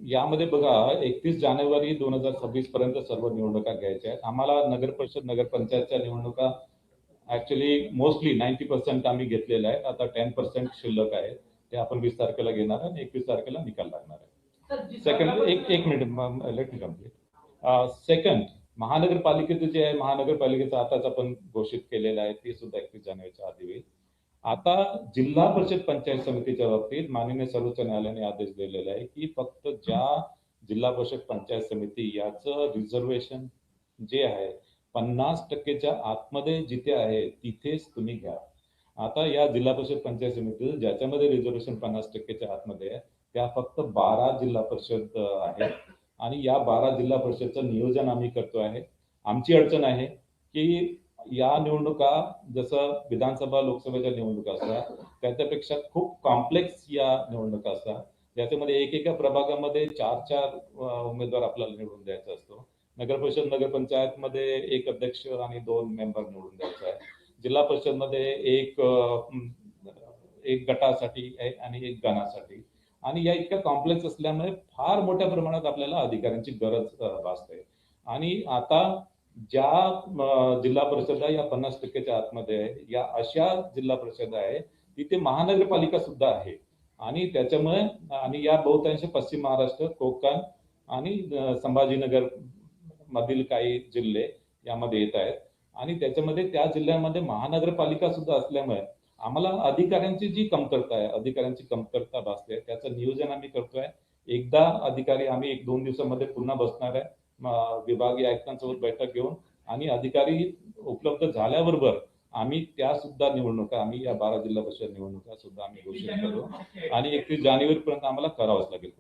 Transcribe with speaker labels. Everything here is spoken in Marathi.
Speaker 1: यामध्ये बघा 31 जानेवारी 2026 पर्यंत सर्व निवडणुका घ्यायच्या आहेत. आम्हाला नगर परिषद नगरपंचायतच्या निवडणुका ऍक्च्युली मोस्टली 90% आम्ही घेतलेल्या आहेत. आता 10% शिल्लक आहे. ते आपण 20 तारखेला घेणार आणि 21 तारखेला निकाल लागणार आहे. सेकंड एक minute let me complete. Second, महानगरपालिकेचं जे आहे, महानगरपालिकेचं आताच आपण घोषित केलेलं आहे, ते सुद्धा 31 जानेवारीच्या आधी होईल. आता जिल्हा परिषद पंचायत समितीच्या बाबतीत माननीय सर्वोच्च न्यायालयाने आदेश दिलेला आहे की फक्त ज्या जिल्हा परिषद पंचायत समिती याचं रिझर्वेशन जे आहे 50%च्या आतमध्ये जिथे आहे तिथेच तुम्ही घ्या. आता या जिल्हा परिषद पंचायत समिती ज्याच्यामध्ये रिझर्वेशन 50%च्या आतमध्ये आहे त्या फक्त 12 जिल्हा परिषद आहेत आणि या 12 जिल्हा परिषदचं नियोजन आम्ही करतो आहे. आमची अडचण आहे की या निवडणुका जसं विधानसभा लोकसभेच्या निवडणुका असतात त्याच्यापेक्षा खूप कॉम्प्लेक्स या निवडणुका असतात. ज्याच्यामध्ये एकेका प्रभागामध्ये 4 उमेदवार आपल्याला निवडून द्यायचा असतो. नगर परिषद नगरपंचायत मध्ये एक अध्यक्ष आणि 2 मेंबर निवडून द्यायचा आहे. जिल्हा परिषद मध्ये एक गटासाठी आणि एक गणासाठी. आणि या इतक्या कॉम्प्लेक्स असल्यामुळे फार मोठ्या प्रमाणात आपल्याला अधिकाऱ्यांची गरज भासते. आणि आता ज्या जिल्हा परिषदा या 50%च्या आतमध्ये आहे या अशा जिल्हा परिषद आहे तिथे महानगरपालिका सुद्धा आहे. आणि त्याच्यामुळे आणि या बहुतांश पश्चिम महाराष्ट्र, कोकण आणि संभाजीनगर मधील काही जिल्हे यामध्ये येत आहेत. आणि त्याच्यामध्ये त्या जिल्ह्यामध्ये महानगरपालिका सुद्धा असल्यामुळे आम्हाला अधिकाऱ्यांची जी कमतरता आहे, अधिकाऱ्यांची कमतरता भासते. त्याचं नियोजन आम्ही करतोय. एकदा अधिकारी आम्ही 1-2 दिवसामध्ये पुन्हा बसणार आहे विभागीय आयुक्तांसोबत बैठक घेऊन आणि अधिकारी उपलब्ध झाल्याबरोबर आम्ही त्या सुद्धा निवडणुका आम्ही या 12 जिल्हा परिषद निवडणुका सुद्धा आम्ही घोषित करू आणि 31 जानेवारी पर्यंत आम्हाला करावंच लागेल.